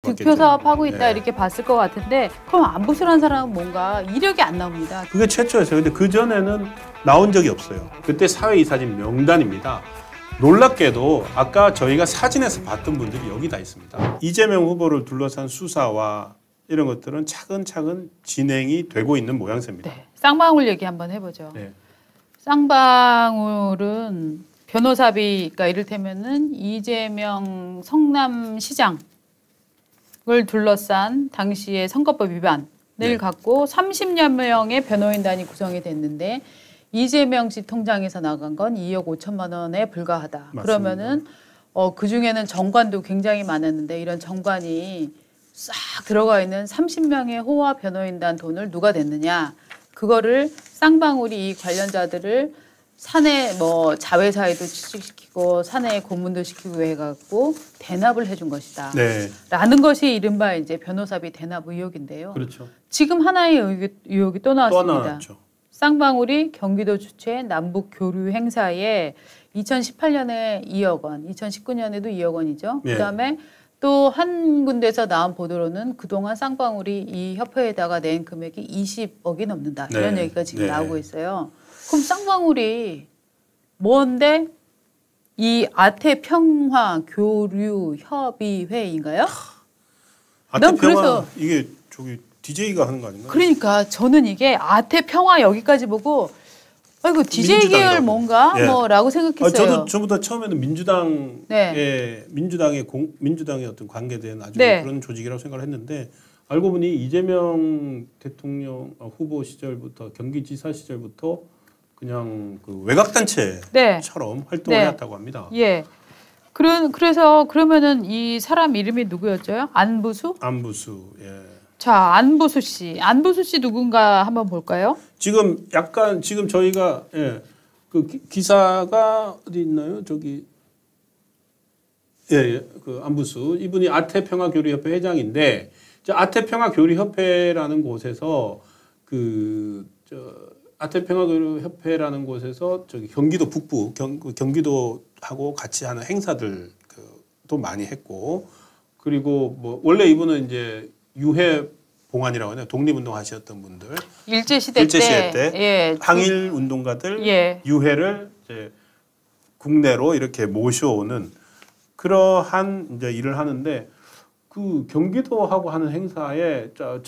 득표 사업하고 있다 이렇게 봤을 것 같은데 그럼 안부수라는 사람은 뭔가 이력이 안 나옵니다. 그게 최초였어요. 근데 그 전에는 나온 적이 없어요. 그때 사회이사진 명단입니다. 놀랍게도 아까 저희가 사진에서 봤던 분들이 여기 다 있습니다. 이재명 후보를 둘러싼 수사와 이런 것들은 차근차근 진행이 되고 있는 모양새입니다. 네. 쌍방울 얘기 한번 해보죠. 네. 쌍방울은 변호사비가 이를테면은 이재명 성남시장을 둘러싼 당시의 선거법 위반을 갖고 30여 명의 변호인단이 구성이 됐는데 이재명 씨 통장에서 나간 건 2억 5천만 원에 불과하다. 맞습니다. 그러면은 그중에는 정관도 굉장히 많았는데 이런 정관이 싹 들어가 있는 30명의 호화 변호인단 돈을 누가 냈느냐. 그거를 쌍방울이 이 관련자들을 사내 자회사에도 취직시키고 사내에 고문도 시키고 해갖고 대납을 해준 것이다. 네. 라는 것이 이른바 이제 변호사비 대납 의혹인데요. 그렇죠. 지금 하나의 의혹이 또 나왔습니다. 또 나왔죠. 쌍방울이 경기도 주최 남북 교류 행사에 2018년에 2억 원, 2019년에도 2억 원이죠. 네. 그다음에 또 한 군데서 나온 보도로는 그동안 쌍방울이 이 협회에다가 낸 금액이 20억이 넘는다. 이런 네. 얘기가 지금 네. 나오고 있어요. 그럼 쌍방울이 뭔데 이 아태평화교류협의회인가요? 아태평화 그래서 이게 저기 DJ가 하는 거 아닌가요? 그러니까 저는 이게 아태평화 여기까지 보고 아이고 DJ 계열 민주당이라고. 뭔가 예. 뭐라고 생각했어요. 저보다 처음에는 민주당의 어떤 관계된 아주 네. 그런 조직이라고 생각을 했는데 알고 보니 이재명 대통령 후보 시절부터 경기지사 시절부터 그냥 그 외곽단체처럼 활동을 해왔다고 합니다. 예. 그래서 그러면은 이 사람 이름이 누구였죠? 안부수? 안부수. 예. 자, 안부수 씨. 안부수 씨 누군가 한번 볼까요? 지금 저희가 그 기사가 어디 있나요? 저기 그 안부수 이분이 아태평화교류협회 회장인데 아태평화교류협회라는 곳에서 아태평화교류협회라는 곳에서 저기 경기도 북부 경기도하고 같이 하는 행사들 또 많이 했고 그리고 뭐 원래 이분은 이제 유해 봉안이라고 하네요. 독립운동 하셨던 분들. 일제시대 때 예. 항일 운동가들 유해를 이제 국내로 이렇게 모셔오는 그러한 이제 일을 하는데 그 경기도하고 하는 행사에 저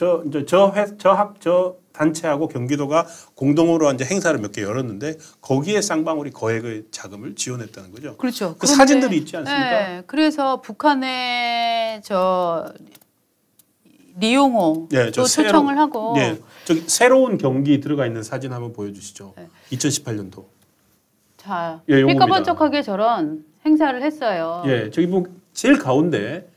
단체하고 경기도가 공동으로 이제 행사를 몇 개 열었는데 거기에 쌍방울이 거액의 자금을 지원했다는 거죠. 그렇죠. 그 사진들이 있지 않습니까? 네. 그래서 북한의 리용호 또 초청을 하고 저기 새로운 경기 들어가 있는 사진 한번 보여주시죠. 네. 2018년도. 자, 요겁니다. 삐까번쩍하게 저런 행사를 했어요. 예, 저기 뭐 제일 가운데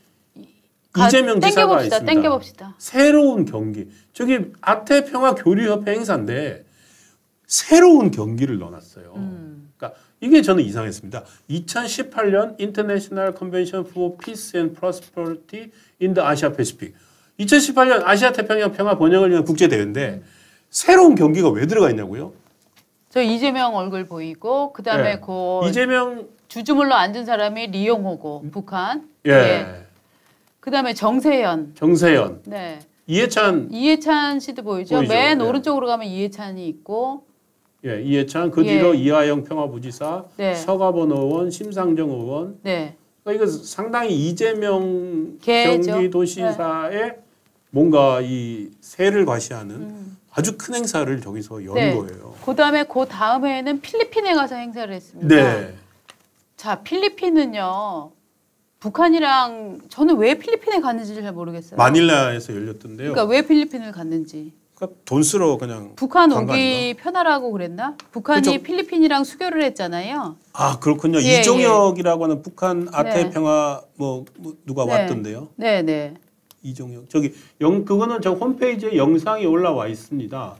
이재명 지사가 있습니다. 땡겨봅시다. 새로운 경기. 저기 아태평화교류협회 행사인데 새로운 경기를 넣어놨어요. 그러니까 이게 저는 이상했습니다. 2018년 International Convention for Peace and Prosperity in the Asia Pacific. 2018년 아시아 태평양 평화 번영을 위한 국제 대회인데 새로운 경기가 왜 들어가 있냐고요? 저 이재명 얼굴 보이고 그다음에 이재명 주주물러 앉은 사람이 리용호고 북한. 예. 그다음에 정세현. 네. 이해찬 씨도 보이죠? 맨 오른쪽으로 가면 이해찬이 있고. 예, 이해찬 그 뒤로 이화영 평화부지사, 서가번 의원, 심상정 의원. 네. 그러니까 이거 상당히 이재명 경기도시사의 뭔가 이 세를 과시하는 아주 큰 행사를 저기서 연 거예요. 그다음에 그 다음 해에는 필리핀에 가서 행사를 했습니다. 네. 자, 필리핀은요. 북한이랑 저는 왜 필리핀에 갔는지 잘 모르겠어요. 마닐라에서 열렸던데요. 그러니까 왜 필리핀을 갔는지. 그러니까 돈 쓰러 그냥 북한 오기 편하라고 그랬나? 북한이 필리핀이랑 수교를 했잖아요. 아 그렇군요. 이종혁이라고 하는 북한 아태평화 누가 왔던데요. 네네. 이종혁 저기 그거는 저 홈페이지에 영상이 올라와 있습니다.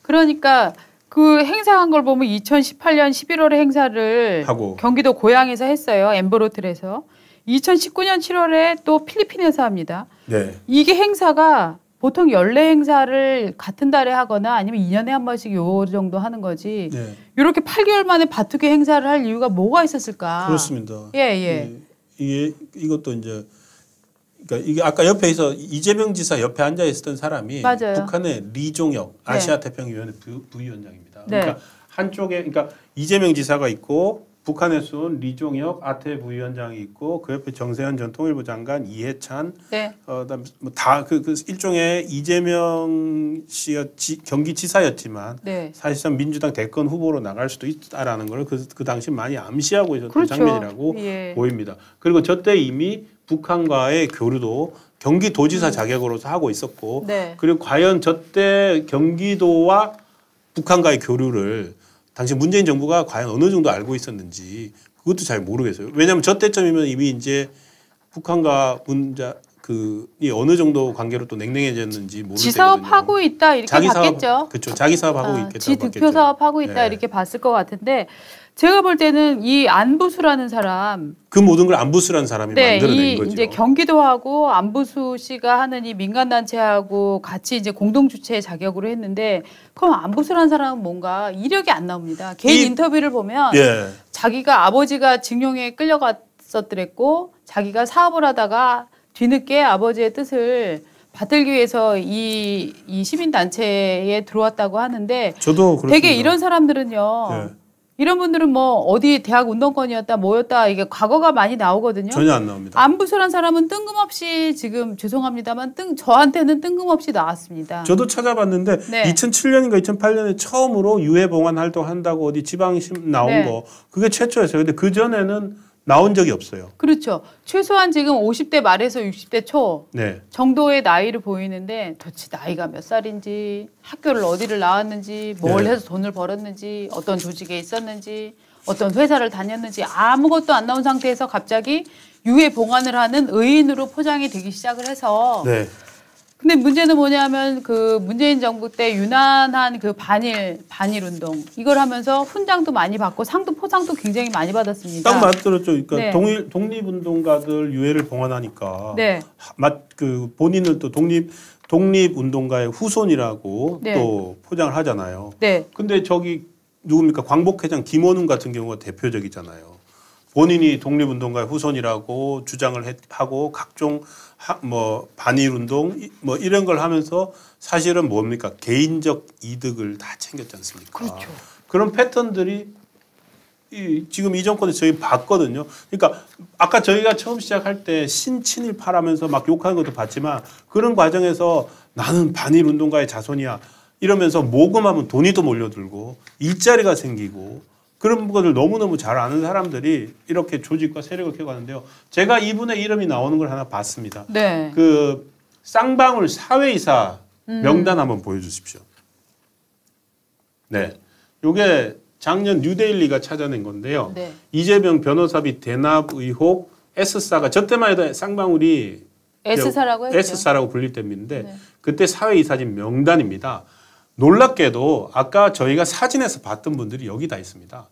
그러니까 그 행사한 걸 보면 2018년 11월에 행사를 하고 경기도 고양에서 했어요. 엠브로틀에서. 2019년 7월에 또 필리핀에서 합니다. 네. 이게 행사가 보통 연례 행사를 같은 달에 하거나 아니면 2년에 한 번씩 요 정도 하는 거지. 이렇게 8개월 만에 바투게 행사를 할 이유가 뭐가 있었을까? 그렇습니다. 예. 이것도 이제 그러니까 이게 아까 옆에서 이재명 지사 옆에 앉아 있었던 사람이 맞아요. 북한의 리종혁 아시아태평양위원회 부위원장입니다. 네. 그러니까 한쪽에 그러니까 이재명 지사가 있고 북한에서 온 리종혁 아태 부위원장이 있고 그 옆에 정세현 전 통일부 장관, 이해찬, 네. 그다음 뭐다그 일종의 이재명 씨가 경기지사였지만 네. 사실상 민주당 대권 후보로 나갈 수도 있다라는 걸 그 당시 많이 암시하고 있었던 그렇죠. 장면이라고 예. 보입니다. 그리고 저때 이미 북한과의 교류도 경기도지사 자격으로서 하고 있었고, 네. 그리고 과연 저때 경기도와 북한과의 교류를 당시 문재인 정부가 과연 어느 정도 알고 있었는지 그것도 잘 모르겠어요. 왜냐하면 저 때쯤이면 이미 이제 북한과 이 어느 정도 관계로 또 냉랭해졌는지 모를 지사업 때거든요. 하고 있다 이렇게 자기 봤겠죠. 그렇죠. 자기 사업하고 있겠다고 지 봤겠죠. 득표 사업 하고 있다 네. 이렇게 봤을 것 같은데 제가 볼 때는 이 안부수라는 사람, 그 모든 걸 안부수라는 사람이 네, 만들어낸 이 거죠. 이제 경기도하고 안부수 씨가 하는 이 민간 단체하고 같이 이제 공동 주최 자격으로 했는데 그럼 안부수라는 사람은 뭔가 이력이 안 나옵니다. 개인 인터뷰를 보면 예. 자기가 아버지가 징용에 끌려갔었더랬고 자기가 사업을 하다가 뒤늦게 아버지의 뜻을 받들기 위해서 이 시민 단체에 들어왔다고 하는데 저도 그렇습니다. 되게 이런 사람들은요. 예. 이런 분들은 뭐 어디 대학 운동권이었다 뭐였다 이게 과거가 많이 나오거든요. 전혀 안 나옵니다. 안부수란 사람은 뜬금없이 지금 죄송합니다만 저한테는 뜬금없이 나왔습니다. 저도 찾아봤는데 네. 2007년인가 2008년에 처음으로 유해 봉안 활동한다고 어디 지방심 나온 네. 거 그게 최초였어요. 근데 그 전에는 나온 적이 없어요. 그렇죠. 최소한 지금 50대 말에서 60대 초 네. 정도의 나이를 보이는데 도대체 나이가 몇 살인지 학교를 어디를 나왔는지 뭘 네. 해서 돈을 벌었는지 어떤 조직에 있었는지 어떤 회사를 다녔는지 아무것도 안 나온 상태에서 갑자기 유해 봉안을 하는 의인으로 포장이 되기 시작을 해서 네. 근데 문제는 뭐냐면 그 문재인 정부 때 유난한 그 반일 운동 이걸 하면서 훈장도 많이 받고 상도 포상도 굉장히 많이 받았습니다. 딱 맞들었죠. 그러니까 네. 독립운동가들 유해를 봉안하니까 네. 그 본인을 또 독립운동가의 후손이라고 네. 또 포장을 하잖아요. 네. 근데 저기 누굽니까? 광복회장 김원훈 같은 경우가 대표적이잖아요. 본인이 독립운동가의 후손이라고 주장을 하고 각종 뭐 반일운동 뭐 이런 걸 하면서 사실은 뭡니까? 개인적 이득을 다 챙겼지 않습니까? 그렇죠. 그런 패턴들이 지금 이 정권에서 저희 봤거든요. 그러니까 아까 저희가 처음 시작할 때 신친일파라면서 막 욕하는 것도 봤지만 그런 과정에서 나는 반일운동가의 자손이야 이러면서 모금하면 돈이 또 몰려들고 일자리가 생기고 그런 것을 너무너무 잘 아는 사람들이 이렇게 조직과 세력을 켜가는데요. 제가 이분의 이름이 나오는 걸 하나 봤습니다. 네. 그 쌍방울 사회이사 명단 한번 보여주십시오. 네, 요게 작년 뉴데일리가 찾아낸 건데요. 네. 이재명 변호사비 대납 의혹 S사가 저 때만 해도 쌍방울이 S사라고 했죠. S사라고 불릴 때인데 네. 그때 사회이사진 명단입니다. 놀랍게도 아까 저희가 사진에서 봤던 분들이 여기 다 있습니다.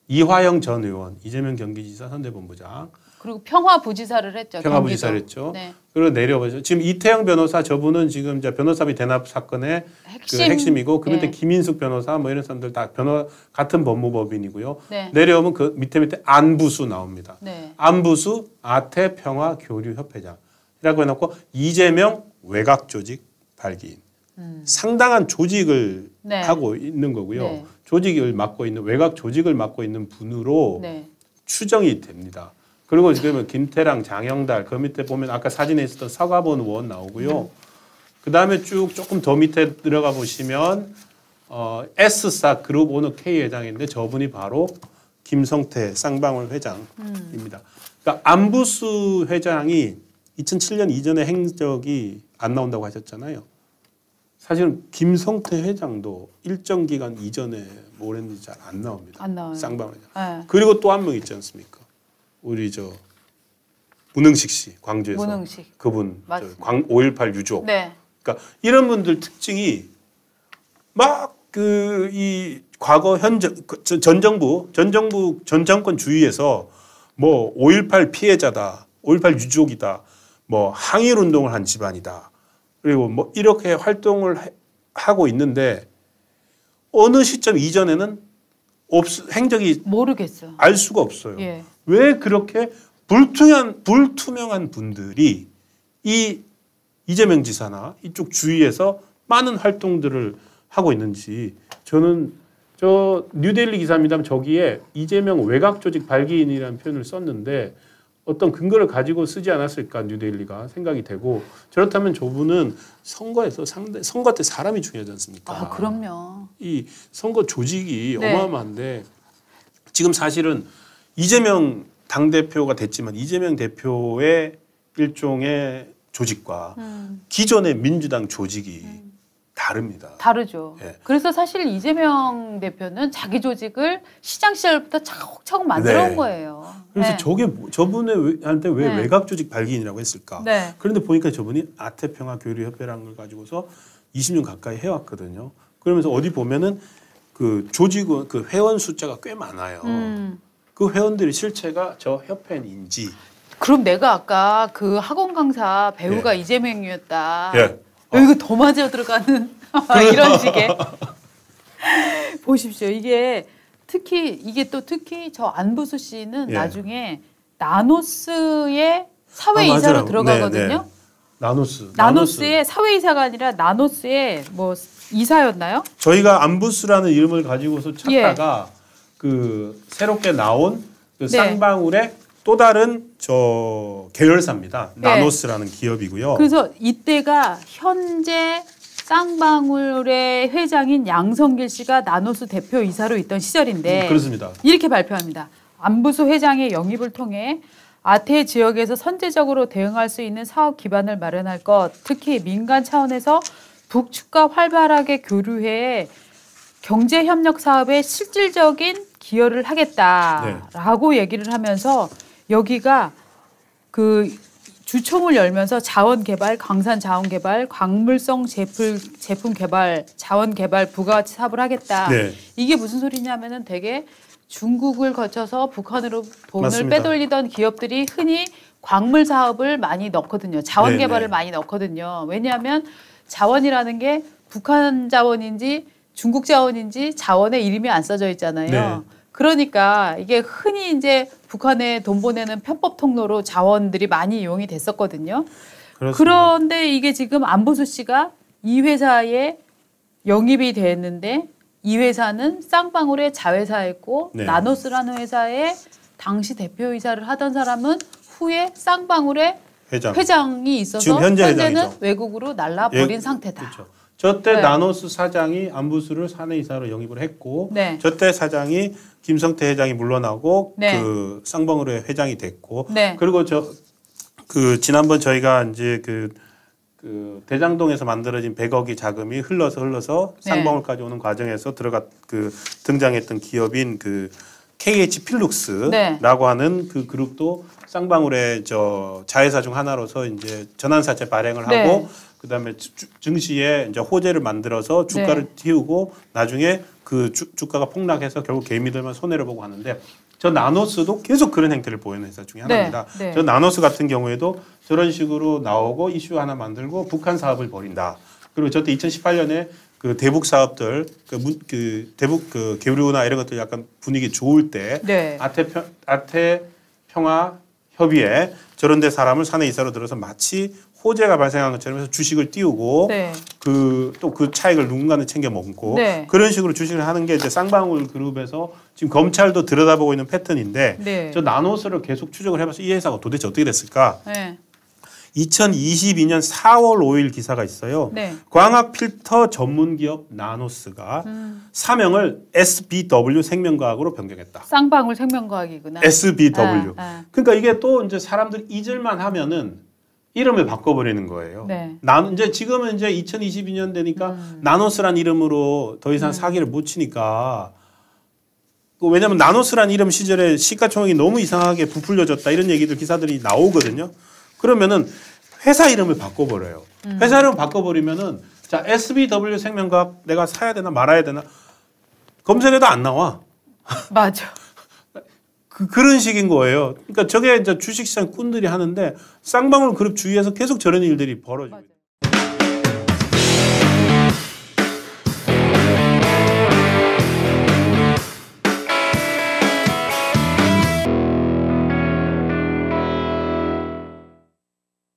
이화영 전 의원, 이재명 경기지사 선대본부장, 그리고 평화부지사를 했죠. 평화부지사를 경기도. 했죠. 네. 그리고 내려보죠. 지금 이태영 변호사 저분은 지금 이제 변호사비 대납 사건의 핵심이고 그 밑에 네. 김인숙 변호사 뭐 이런 사람들 다 같은 법무법인이고요. 네. 내려오면 그 밑에 안부수 나옵니다. 네. 안부수 아태평화교류협회장이라고 해놓고 이재명 외곽조직 발기인. 상당한 조직을 네. 하고 있는 거고요. 네. 조직을 맡고 있는 외곽 조직을 맡고 있는 분으로 네. 추정이 됩니다. 그리고 지금 김태랑, 장영달 그 밑에 보면 아까 사진에 있었던 서가본 의원 나오고요. 그 다음에 쭉 조금 더 밑에 들어가 보시면 S사 그룹 오너 K 회장인데 저분이 바로 김성태 쌍방울 회장입니다. 그러니까 안부수 회장이 2007년 이전에 행적이 안 나온다고 하셨잖아요. 사실은 김성태 회장도 일정 기간 이전에 뭘 했는지 잘 안 나옵니다. 안 나와요. 쌍방울 회장. 네. 그리고 또 한 명 있지 않습니까? 우리 저 문흥식 씨 광주에서 문흥식. 그분 맞습니다. 5.18 유족. 네. 그러니까 이런 분들 특징이 막 그 이 과거 전 정권 주위에서 뭐 5.18 피해자다, 5.18 유족이다, 뭐 항일 운동을 한 집안이다. 그리고 뭐 이렇게 활동을 하고 있는데 어느 시점 이전에는 행적이 모르겠어. 알 수가 없어요. 예. 왜 그렇게 불투명한 분들이 이 이재명 지사나 이쪽 주위에서 많은 활동들을 하고 있는지 저는 저 뉴데일리 기사입니다만 저기에 이재명 외곽 조직 발기인이라는 표현을 썼는데 어떤 근거를 가지고 쓰지 않았을까 뉴데일리가 생각이 되고 저렇다면 저분은 선거에서 선거 때 사람이 중요하지 않습니까? 아, 그럼요. 이 선거 조직이 네. 어마어마한데 지금 사실은 이재명 당대표가 됐지만 이재명 대표의 일종의 조직과 기존의 민주당 조직이 다릅니다. 다르죠. 예. 그래서 사실 이재명 대표는 자기 조직을 시장 시절부터 차곡차곡 만들어 온 네. 거예요. 그래서 네. 저게 저분한테 왜 네. 외곽 조직 발기인이라고 했을까? 네. 그런데 보니까 저분이 아태평화교류협회라는 걸 가지고서 20년 가까이 해왔거든요. 그러면서 어디 보면은 그 조직원 그 회원 숫자가 꽤 많아요. 그 회원들이 실체가 저 협회인지. 그럼 내가 아까 그 학원 강사 배우가 이재명이었다. 예. 이거 더 맞아 들어가는 이런 식의 보십시오. 이게 특히 저 안부수 씨는 예. 나중에 나노스의 사회이사로 맞아요. 들어가거든요. 네, 네. 나노스. 나노스의 사회이사가 아니라 나노스의 뭐 이사였나요? 저희가 안부스라는 이름을 가지고서 찾다가 그 새롭게 나온 그 네. 쌍방울의 또 다른 저 계열사입니다. 네. 나노스라는 기업이고요. 그래서 이때가 현재 쌍방울의 회장인 양성길 씨가 나노스 대표이사로 있던 시절인데 그렇습니다. 이렇게 발표합니다. 안부수 회장의 영입을 통해 아태 지역에서 선제적으로 대응할 수 있는 사업 기반을 마련할 것, 특히 민간 차원에서 북측과 활발하게 교류해 경제협력 사업에 실질적인 기여를 하겠다라고 얘기를 하면서 여기가 그 주총을 열면서 자원개발, 강산자원개발, 광물성 제품 개발, 자원개발 부가가치 사업을 하겠다. 네. 이게 무슨 소리냐면은 되게 중국을 거쳐서 북한으로 돈을 맞습니다. 빼돌리던 기업들이 흔히 광물 사업을 많이 넣거든요. 자원 네, 개발을 네. 많이 넣거든요. 왜냐하면 자원이라는 게 북한 자원인지 중국 자원인지 자원의 이름이 안 써져 있잖아요. 네. 그러니까 이게 흔히 이제 북한에 돈 보내는 편법 통로로 자원들이 많이 이용이 됐었거든요. 그렇습니다. 그런데 이게 지금 안보수 씨가 이 회사에 영입이 됐는데 이 회사는 쌍방울의 자회사였고 네. 나노스라는 회사의 당시 대표이사를 하던 사람은 후에 쌍방울의 회장이 있어서 지금 현재 현재는 회장이죠. 외국으로 날라버린 예, 상태다. 그렇죠. 저때 네. 나노스 사장이 안부수를 사내이사로 영입을 했고 네. 저때 사장이 김성태 회장이 물러나고 네. 그 쌍방울의 회장이 됐고 네. 그리고 그 지난번 저희가 이제 그 대장동에서 만들어진 100억이 자금이 흘러서 네. 쌍방울까지 오는 과정에서 등장했던 기업인 그 KH 필룩스라고 네. 하는 그 그룹도 쌍방울의 자회사 중 하나로서 이제 전환사채 발행을 네. 하고 그다음에 증시에 이제 호재를 만들어서 주가를 띄우고 나중에 그 주가가 폭락해서 결국 개미들만 손해를 보고 하는데 저 나노스도 계속 그런 행태를 보이는 회사 중에 하나입니다. 네. 저 나노스 같은 경우에도 저런 식으로 나오고 이슈 하나 만들고 북한 사업을 벌인다. 그리고 저때 2018년에 그 대북 사업들 대북 그 교류나 이런 것들 약간 분위기 좋을 때 네. 아태 평화 협의회 저런 데 사람을 사내 이사로 들어서 마치 호재가 발생한 것처럼 해서 주식을 띄우고 네. 또 그 차익을 누군가는 챙겨 먹고 네. 그런 식으로 주식을 하는 게 이제 쌍방울 그룹에서 지금 검찰도 들여다보고 있는 패턴인데 네. 저 나노스를 계속 추적을 해봐서 이 회사가 도대체 어떻게 됐을까? 네. 2022년 4월 5일 기사가 있어요. 네. 광학 필터 전문 기업 나노스가 사명을 SBW 생명과학으로 변경했다. 쌍방울 생명과학이구나. SBW. 그러니까 이게 또 이제 사람들 잊을만 하면은 이름을 바꿔버리는 거예요. 네. 이제 지금은 이제 2022년 되니까 나노스란 이름으로 더 이상 사기를 못 치니까 왜냐하면 나노스란 이름 시절에 시가총액이 너무 이상하게 부풀려졌다 이런 얘기들 기사들이 나오거든요. 그러면은 회사 이름을 바꿔버려요. 회사 이름을 바꿔버리면은 자 SBW 생명과학 내가 사야 되나 말아야 되나 검색해도 안 나와. 맞아. 그런 식인 거예요. 그러니까 저게 이제 주식시장 꾼들이 하는데 쌍방울 그룹 주위에서 계속 저런 일들이 벌어지고 있어요.